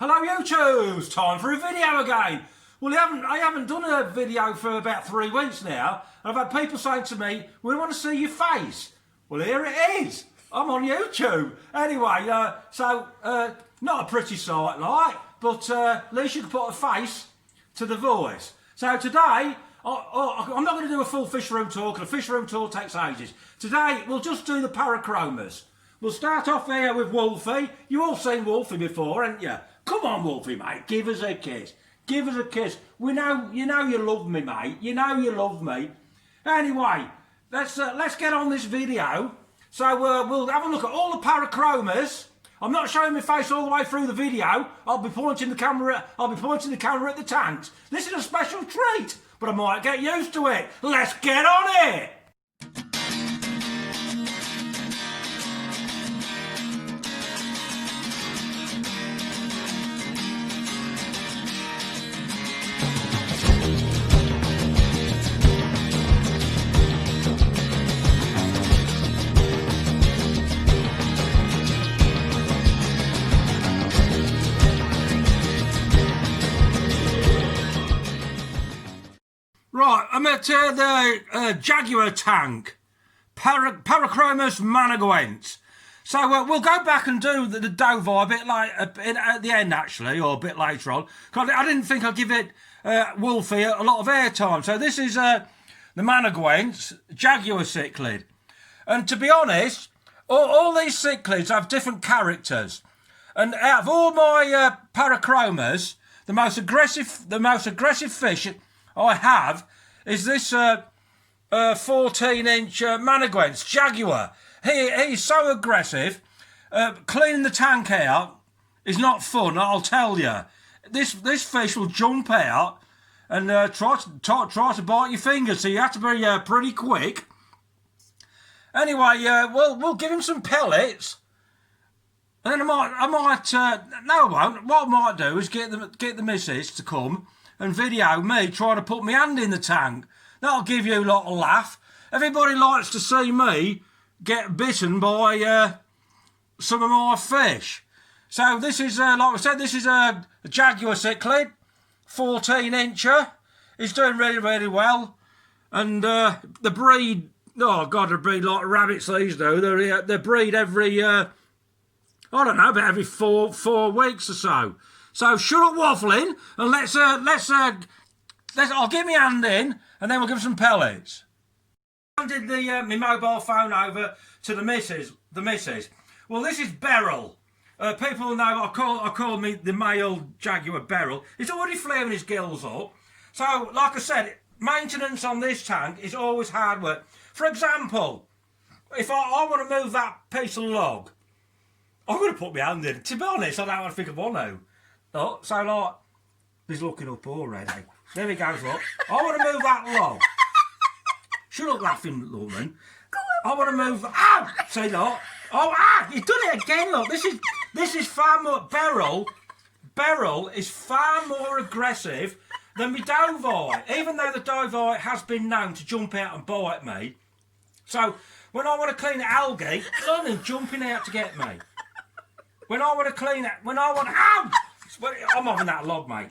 Hello YouTube, it's time for a video again. Well, I haven't done a video for about 3 weeks now. I've had people saying to me, we want to see your face. Well, here it is. I'm on YouTube. Anyway, not a pretty sight, like, but at least you can put a face to the voice. So today, I'm not going to do a full fish room tour, because a fish room tour takes ages. Today, we'll just do the parachromis. We'll start off here with Wolfie. You've all seen Wolfie before, haven't you? Come on, Wolfie, mate, give us a kiss. Give us a kiss. You know you love me, mate. You know you love me. Anyway, let's get on this video. So we'll have a look at all the parachromis. I'm not showing my face all the way through the video. I'll be pointing the camera at the tanks. This is a special treat, but I might get used to it. Let's get on it. Right, I'm at the Jaguar tank, parachromis managuense. So we'll go back and do the Dovii a bit at the end, actually, or a bit later on. Cause I didn't think I'd give it Wolfie a lot of airtime. So this is the managuense Jaguar cichlid. And to be honest, all these cichlids have different characters. And out of all my parachromis, the most aggressive fish I have is this 14-inch managuense Jaguar. He's so aggressive. Cleaning the tank out is not fun, I'll tell you. This fish will jump out and try to bite your fingers, so you have to be pretty quick. Anyway, we'll give him some pellets. And then I might no, I won't. What I might do is get the missus to come and video me trying to put my hand in the tank. That'll give you a lot of laugh. Everybody likes to see me get bitten by some of my fish. So this is, like I said, this is a Jaguar cichlid, 14-incher. He's doing really, really well. And the breed, oh God, they breed like rabbits these do. They breed every, I don't know, about every four weeks or so. So shut up waffling and I'll get my hand in and then we'll give some pellets. I handed my mobile phone over to the missus. Well, this is Beryl. People know I call me the male Jaguar Beryl. He's already flaring his gills up. So, like I said, maintenance on this tank is always hard work. For example, if I want to move that piece of log, I'm going to put my hand in. To be honest, I don't think I want to. Oh, so like, he's looking up already. There he goes, look. I want to move that log. Shut up laughing, woman. I want to move, ow! See, look. Oh, he's done it again, look. This is far more, Beryl is far more aggressive than my Dovii. Even though the Dovii has been known to jump out and bite me. So, when I want to clean the algae, London's jumping out to get me. When I want to clean it, ow! I'm having that log, mate.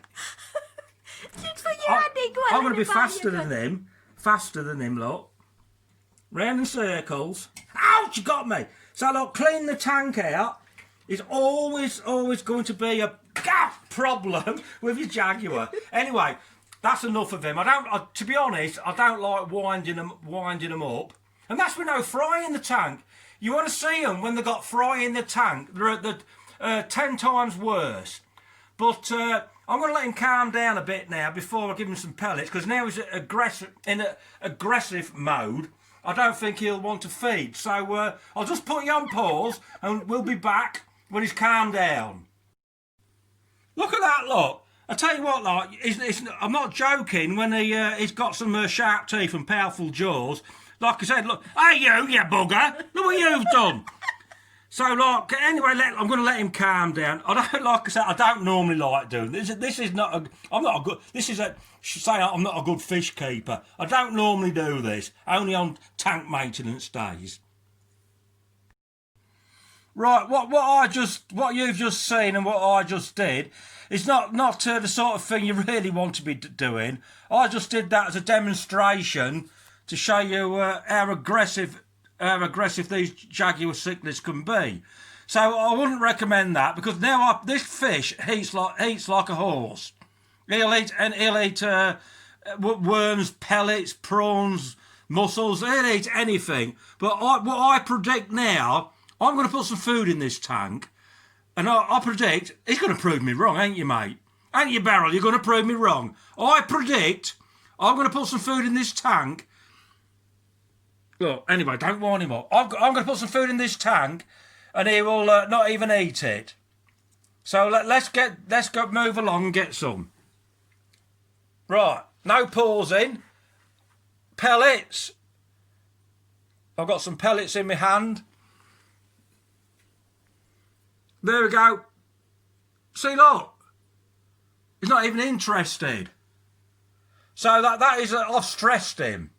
I'm going to be faster than him, look. Round in circles. Ouch, you got me. So, look, clean the tank out is always going to be a problem with your Jaguar. Anyway, that's enough of him. To be honest, I don't like winding them up. And that's with no fry in the tank. You want to see them when they've got fry in the tank. They're 10 times worse. But I'm going to let him calm down a bit now before I give him some pellets, because now he's in an aggressive mode. I don't think he'll want to feed. So I'll just put you on pause and we'll be back when he's calmed down. Look at that, look. I tell you what, like, I'm not joking when he's got some sharp teeth and powerful jaws. Like I said, look, hey you bugger, look what you've done. So, like, anyway, I'm going to let him calm down. Like I said, I don't normally like doing this. This is not a, I'm not a good, this is a, say I'm not a good fish keeper. I don't normally do this, only on tank maintenance days. Right, what you've just seen and what I just did is not the sort of thing you really want to be doing. I just did that as a demonstration to show you how aggressive these Jaguar cichlids can be. So I wouldn't recommend that, because now this fish eats like a horse. He'll eat worms, pellets, prawns, mussels. He'll eat anything. But what I predict now, I'm going to put some food in this tank, and I predict he's going to prove me wrong, ain't you, mate? Ain't you, Barrel? You're going to prove me wrong. I predict I'm going to put some food in this tank. Look, anyway, don't wind him up. I'm going to put some food in this tank, and he will not even eat it. So let's go move along and get some. Right, no pausing. Pellets. I've got some pellets in my hand. There we go. See, look. He's not even interested. So that is, I've stressed him.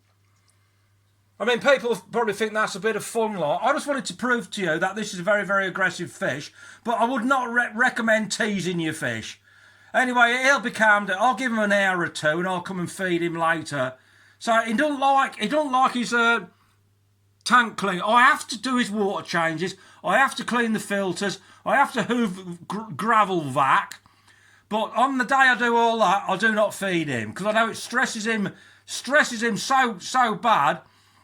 I mean, people probably think that's a bit of fun, lot. I just wanted to prove to you that this is a very, very aggressive fish, but I would not recommend teasing your fish. Anyway, he'll be calmed down. I'll give him an hour or two, and I'll come and feed him later. So he don't like his tank clean. I have to do his water changes. I have to clean the filters. I have to hoover gravel vac. But on the day I do all that, I do not feed him, because I know it stresses him so bad,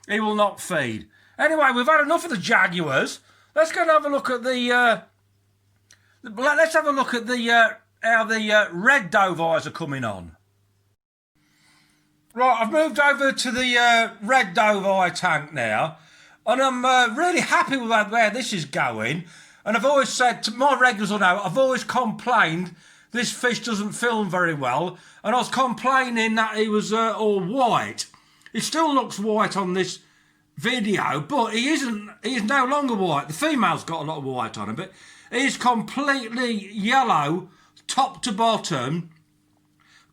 he will not feed. Anyway, we've had enough of the Jaguars. Let's go and have a look at how the red Dovies are coming on. Right, I've moved over to the red Dovii tank now, and I'm really happy with where this is going. And I've always said, to my regulars will know, I've always complained this fish doesn't film very well, and I was complaining that he was all white. He still looks white on this video, but he isn't. He is no longer white. The female's got a lot of white on him, but he's completely yellow, top to bottom,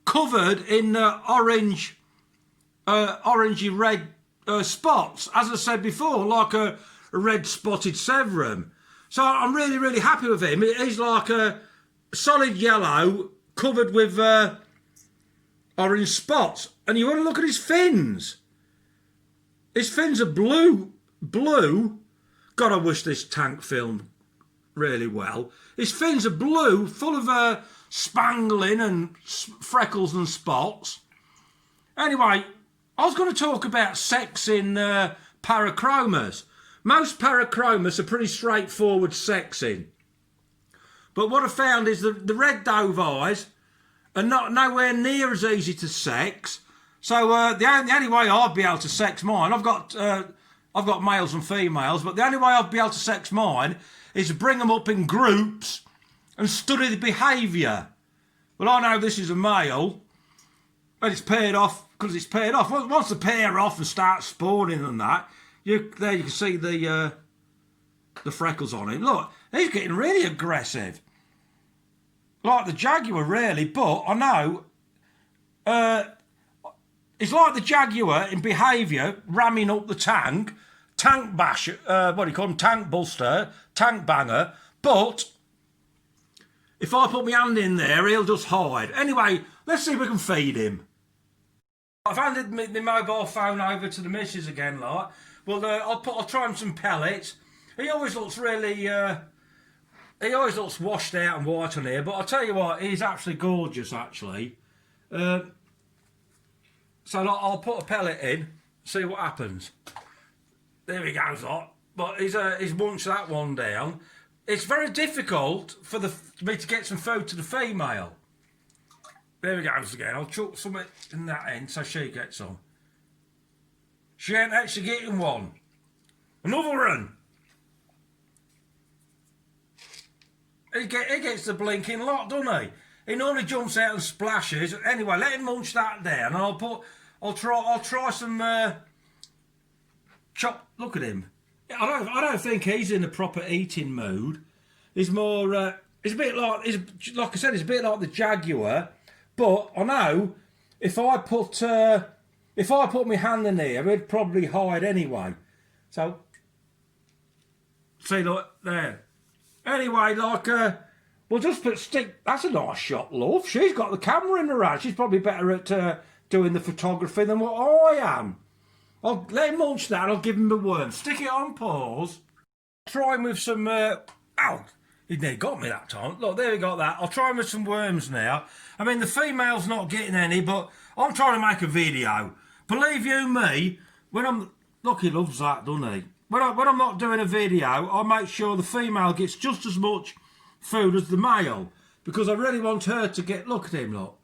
covered in orangey red spots, as I said before, like a red spotted severum. So I'm really, really happy with him. He's like a solid yellow covered with orange spots. And you want to look at his fins. His fins are blue. God, I wish this tank filmed really well. His fins are blue, full of spangling and freckles and spots. Anyway, I was going to talk about sexing parachromis. Most parachromis are pretty straightforward sexing. But what I found is that the red Dovies are nowhere near as easy to sex. So the only way I'd be able to sex mine, I've got males and females, but the only way I'd be able to sex mine is to bring them up in groups and study the behaviour. Well, I know this is a male, and it's paired off because it's paired off. Once they pair off and start spawning and that, you can see the freckles on him. Look, he's getting really aggressive. Like the Jaguar, really, but I know it's like the Jaguar in behaviour, ramming up the tank bash, what do you call him, tank buster, tank banger, but if I put my hand in there, he'll just hide. Anyway, let's see if we can feed him. I've handed my mobile phone over to the missus again, like. Well, I'll try him some pellets. He always looks really, he always looks washed out and white on here, but I'll tell you what, he's absolutely gorgeous, actually. So I'll put a pellet in, see what happens. There he goes, lot. But he's munched that one down. It's very difficult for me to get some food to the female. There he goes again. I'll chuck something in that end so she gets some. She ain't actually getting one. Another one. He gets the blinking lot, doesn't he? He normally jumps out and splashes. Anyway, let him munch that down, and I'll try some chop. Look at him. I don't think he's in the proper eating mood. He's more. He's a bit like. Like I said, he's a bit like the Jaguar. But I know if I put my hand in here, he'd probably hide anyway. So see, look there. Anyway, like, we'll just stick. That's a nice shot, love. She's got the camera in her hand. She's probably better at doing the photography than what I am. I'll let him munch that. I'll give him the worm. Stick it on pause. Try him with some. Ow! He nearly got me that time. Look, there we got that. I'll try him with some worms now. I mean, the female's not getting any, but I'm trying to make a video. Believe you me, when I'm... Look, he loves that, doesn't he? When I'm not doing a video, I make sure the female gets just as much food as the male, because I really want her to get... Look at him, look.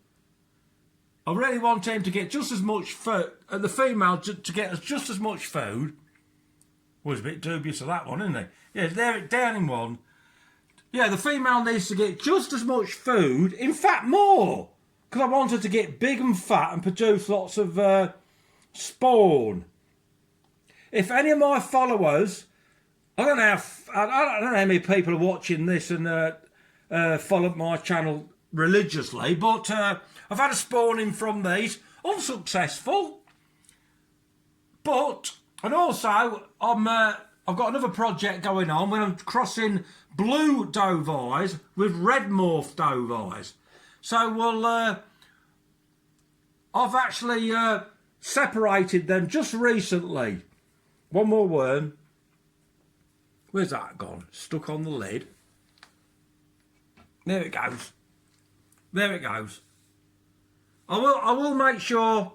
I really want him to get just as much food, and the female to get just as much food. Was a bit dubious of that one, isn't he? Yeah, there, down in one. Yeah, the female needs to get just as much food, in fact more, because I want her to get big and fat and produce lots of spawn. If any of my followers, I don't know how many people are watching this and follow my channel religiously, but I've had a spawning from these, unsuccessful. But, and also, I've got another project going on when I'm crossing blue Dovies with red morph Dovies. So I've actually separated them just recently. One more worm. Where's that gone? Stuck on the lid. There it goes. There it goes. I will make sure.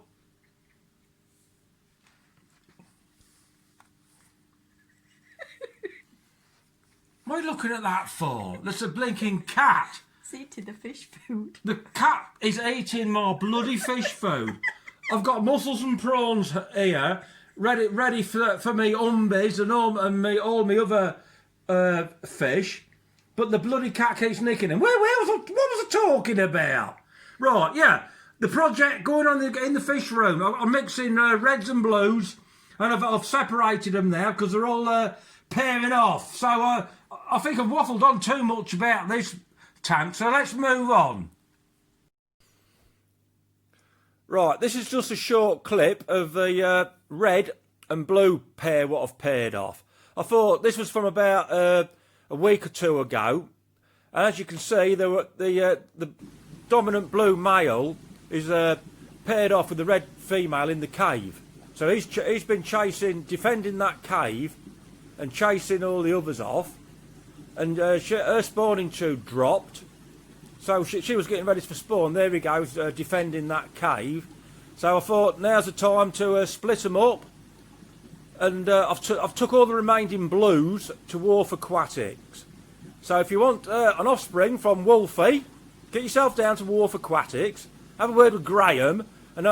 What are you looking at that for? That's a blinking cat. It's eating the fish food. The cat is eating my bloody fish food. I've got mussels and prawns here, ready for me umbies and all my other fish. But the bloody cat keeps nicking them. What was I talking about? Right, yeah. The project going on in the fish room. I'm mixing reds and blues, and I've separated them now because they're all pairing off. So I think I've waffled on too much about this tank, so let's move on. Right, this is just a short clip of the red and blue pair what I've paired off. I thought this was from about a week or two ago, and as you can see, the dominant blue male is paired off with the red female in the cave. So he's been defending that cave and chasing all the others off, and her spawning tube dropped, so she was getting ready for spawn. There he goes, defending that cave. So I thought now's the time to split them up, and I've took all the remaining blues to Wharf Aquatics. So if you want an offspring from Wolfie, get yourself down to Wharf Aquatics, have a word with Graham, and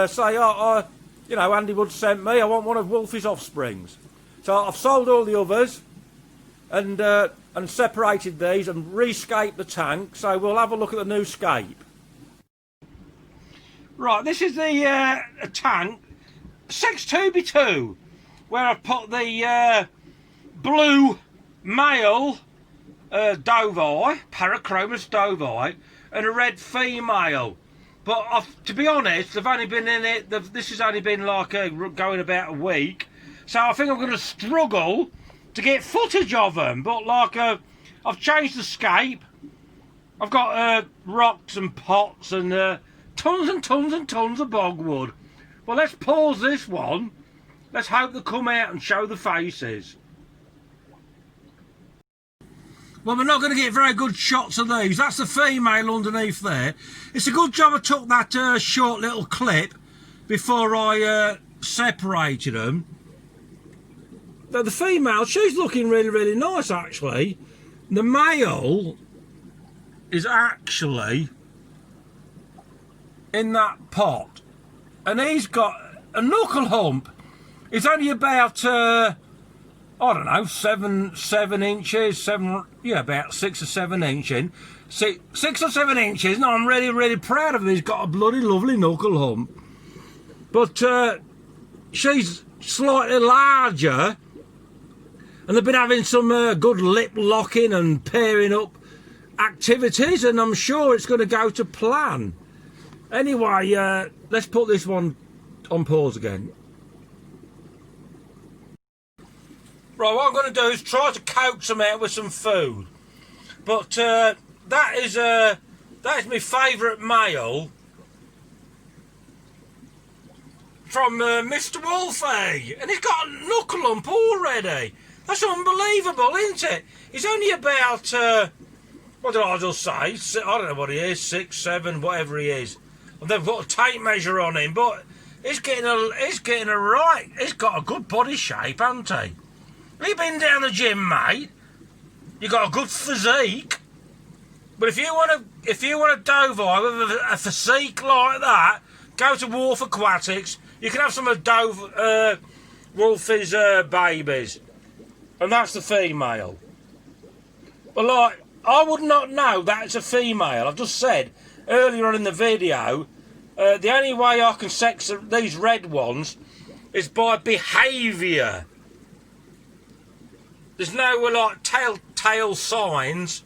say, you know, Andy Wood sent me, I want one of Wolfie's offsprings. So I've sold all the others and separated these and rescaped the tank, so we'll have a look at the new scape. Right, this is the tank 6-2x2, where I've put the blue male Dovii, parachromis Dovii, and a red female. But to be honest, they've only been in it, this has only been like going about a week. So I think I'm going to struggle to get footage of them. But like, I've changed the scape. I've got rocks and pots and tons and tons and tons of bogwood. Well, let's pause this one. Let's hope they come out and show the faces. Well, we're not going to get very good shots of these. That's the female underneath there. It's a good job I took that short little clip before I separated them. Now, the female, she's looking really, really nice, actually. The male is actually in that pot. And he's got a knuckle hump. It's only about... I don't know, 7 inches, about 6 or 7 inches. 6 or 7 inches, and I'm really, really proud of him. He's got a bloody lovely knuckle hump. But she's slightly larger, and they've been having some good lip locking and pairing up activities, and I'm sure it's going to go to plan. Anyway, let's put this one on pause again. Right, what I'm going to do is try to coax them out with some food. But that is my favourite male from Mr. Wolfie, and he's got a knuckle lump already. That's unbelievable, isn't it? He's only about what did I just say? I don't know what he is, 6, 7, whatever he is. And they've got a tape measure on him, but he's getting a right. He's got a good body shape, hasn't he? Have you been down the gym, mate? You got a good physique. But if you want a Dovii with a physique like that, go to Wharf Aquatics. You can have some of Wolfie's babies, and that's the female. But like, I would not know that's a female. I've just said earlier on in the video, the only way I can sex these red ones is by behaviour. There's no like telltale signs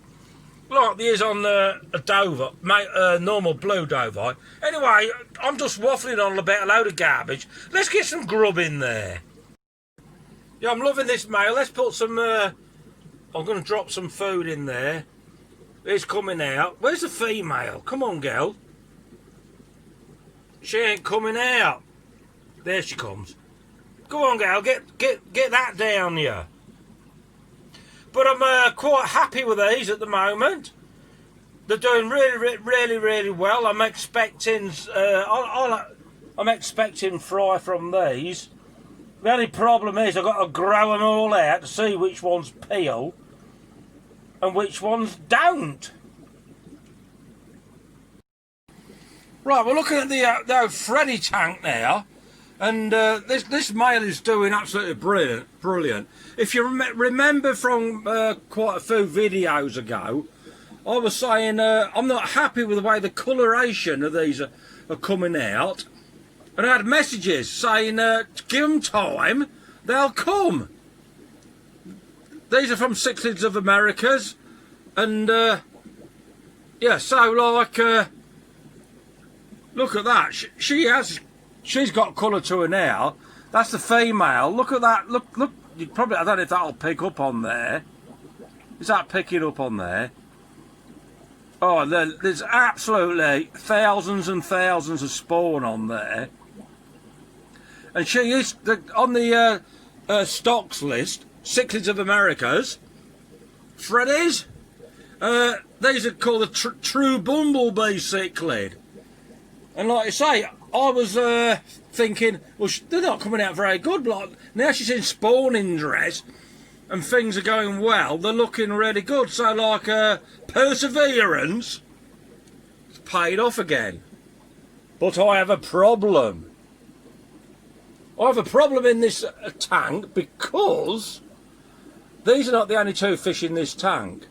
like there is on a Dovii, normal blue Dovii. Anyway, I'm just waffling on about a load of garbage. Let's get some grub in there. Yeah, I'm loving this male. Let's put some... I'm going to drop some food in there. It's coming out. Where's the female? Come on, girl. She ain't coming out. There she comes. Come on, girl. Get that down here. But I'm quite happy with these at the moment. They're doing really well. I'm expecting I'm expecting fry from these. The only problem is I've got to grow them all out to see which ones peel and which ones don't. Right, we're looking at the Freddy tank now, and this male is doing absolutely brilliant. If you remember from quite a few videos ago, I was saying I'm not happy with the way the coloration of these are coming out, and I had messages saying give them time, they'll come. These are from Cichlids of Americas, and yeah, so like look at that. She's got colour to her now. That's the female. Look at that. Look. You probably, I don't know if that'll pick up on there. Is that picking up on there? Oh, there's absolutely thousands and thousands of spawn on there. And she is on the stocks list. Cichlids of Americas. Freddy's. These are called the true bumblebee cichlid. And like I say, I was thinking, well, they're not coming out very good. Like, now she's in spawning dress and things are going well, they're looking really good. So like perseverance, it's paid off again. But I have a problem. I have a problem in this tank because these are not the only two fish in this tank.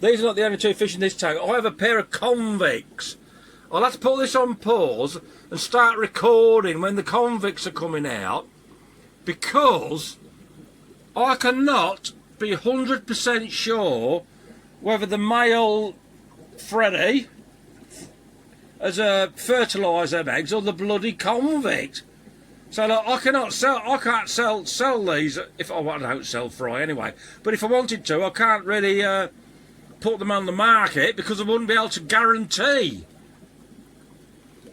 These are not the only two fish in this tank. I have a pair of convicts. I'll have to put this on pause and start recording when the convicts are coming out, because I cannot be 100% sure whether the male Freddy has fertilised them eggs or the bloody convict. So look, I can't sell these if I don't sell fry anyway. But if I wanted to, I can't really put them on the market because I wouldn't be able to guarantee.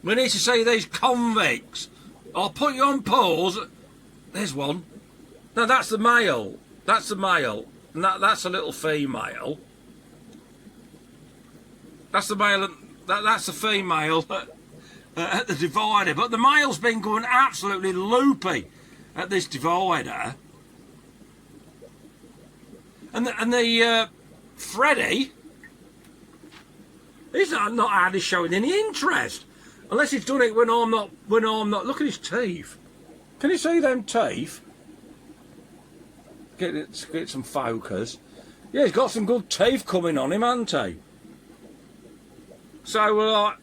We need to see these convicts. I'll put you on pause. There's one. No, that's the male. That's the male. And that's a little female. That's the male. That's the female at the divider. But the male's been going absolutely loopy at this divider. And the Freddy, he's not hardly showing any interest. Unless he's done it when I'm not. Look at his teeth. Can you see them teeth? Get some focus. Yeah, he's got some good teeth coming on him, hasn't he? So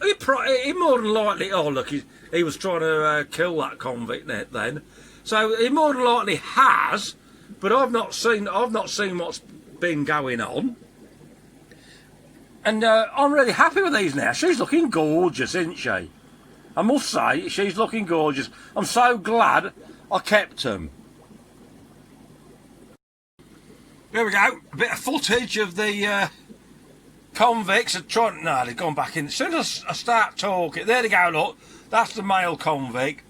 he more than likely. Oh look, he was trying to kill that convict then. So he more than likely has, but I've not seen what's been going on. And I'm really happy with these now. She's looking gorgeous, isn't she? I must say, she's looking gorgeous. I'm so glad I kept them. Here we go. A bit of footage of the convicts. No, they've gone back in. As soon as I start talking, there they go. Look, that's the male convict.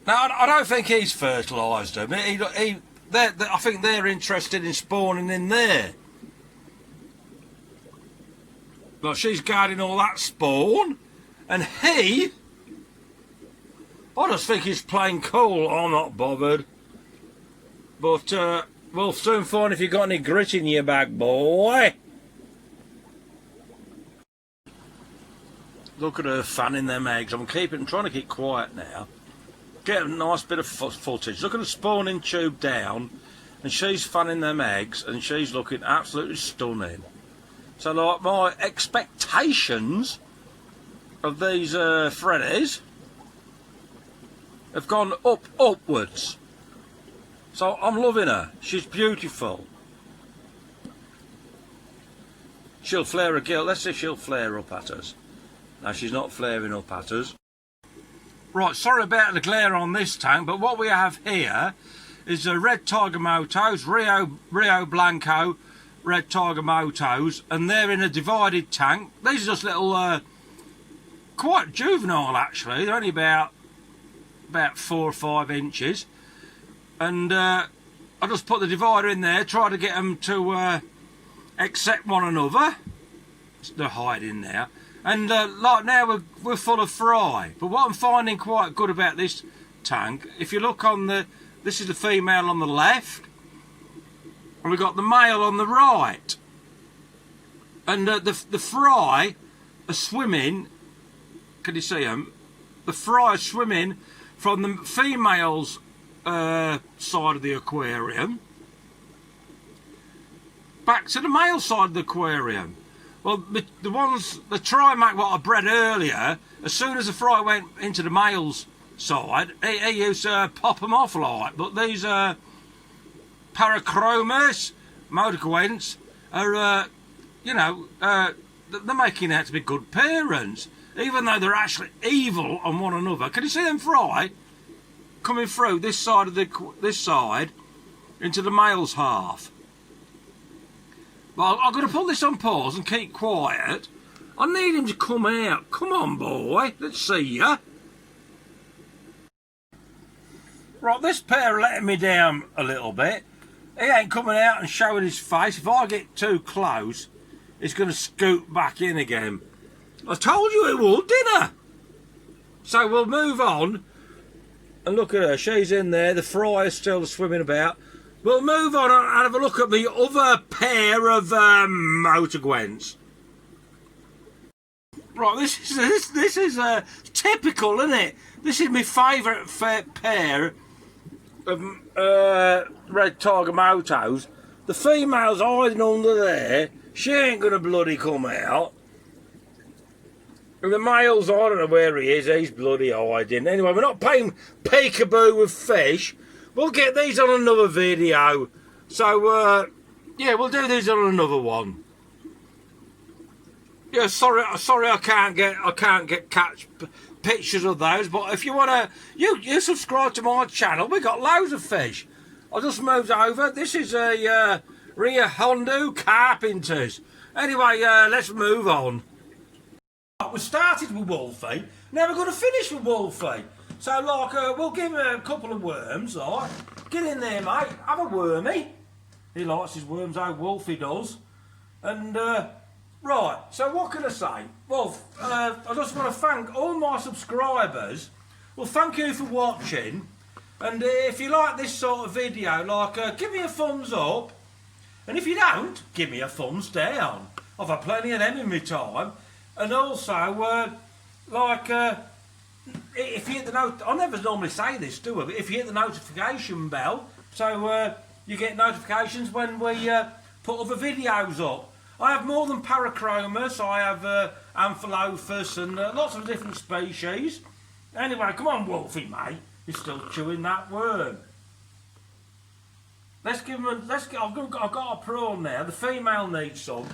Now I don't think he's fertilised them. I think they're interested in spawning in there. But she's guarding all that spawn, and I just think he's playing cool. I'm not bothered. But we'll soon find if you've got any grit in your bag, boy. Look at her fanning them eggs. I'm trying to keep quiet now. Get a nice bit of footage. Look at the spawning tube down, and she's fanning them eggs, and she's looking absolutely stunning. So, like, my expectations of these freddies have gone upwards. So I'm loving her. She's beautiful. She'll flare a gill. Let's see if she'll flare up at us. No, she's not flaring up at us. Right, sorry about the glare on this tank, but what we have here is a red tiger motos, Rio Blanco red tiger motos, and they're in a divided tank. These are just little, quite juvenile actually. They're only about 4 or 5 inches. And I just put the divider in there, try to get them to accept one another. They're hiding now. And like now we're full of fry. But what I'm finding quite good about this tank, if you look on this is the female on the left, and we've got the male on the right. And the fry are swimming, can you see them? The fry are swimming from the female's side of the aquarium back to the male side of the aquarium. Well, the trimac what I bred earlier, as soon as the fry went into the male's side, he used to pop them off like. But these parachromis motaquents are, they're making out to be good parents, even though they're actually evil on one another. Can you see them fry coming through this side of this side into the male's half? Well, I'm going to put this on pause and keep quiet. I need him to come out. Come on, boy. Let's see ya. Right, this pair are letting me down a little bit. He ain't coming out and showing his face. If I get too close, he's going to scoot back in again. I told you it would, didn't I? So we'll move on. And look at her, she's in there, the fry is still swimming about. We'll move on and have a look at the other pair of motaquents. Right, this is typical, isn't it? This is my favourite pair of red tiger motos. The female's hiding under there. She ain't going to bloody come out. And the male's, I don't know where he is, he's bloody hiding. Anyway, we're not playing peekaboo with fish. We'll get these on another video. So, yeah, we'll do these on another one. Yeah, sorry, I can't catch pictures of those. But if you wanna, you subscribe to my channel. We got loads of fish. I just moved over. This is a Rio Hondo Carpenters. Anyway, let's move on. We started with Wolfie, now we're going to finish with Wolfie. So, like, we'll give him a couple of worms, like. Get in there, mate, have a wormy. He likes his worms, how Wolfie does. And, right, so what can I say? Well, I just want to thank all my subscribers. Well, thank you for watching. And if you like this sort of video, like, give me a thumbs up. And if you don't, give me a thumbs down. I've had plenty of them in my time. And also, if you hit the I never normally say this, do I? But if you hit the notification bell, so you get notifications when we put other videos up. I have more than parachromis. I have Amphilophus and lots of different species. Anyway, come on, Wolfie, mate. You're still chewing that worm. Let's give him a. I've got a prawn now. The female needs some.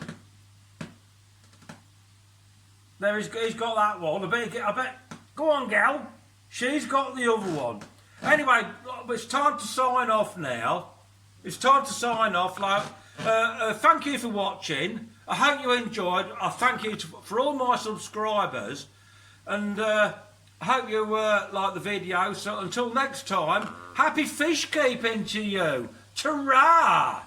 There he's got that one. I bet. Go on, gal. She's got the other one. Anyway, it's time to sign off now. it's time to sign off. Like, thank you for watching. I hope you enjoyed. I thank you for all my subscribers, and I hope you like the video. So until next time, happy fish keeping to you. Ta-ra!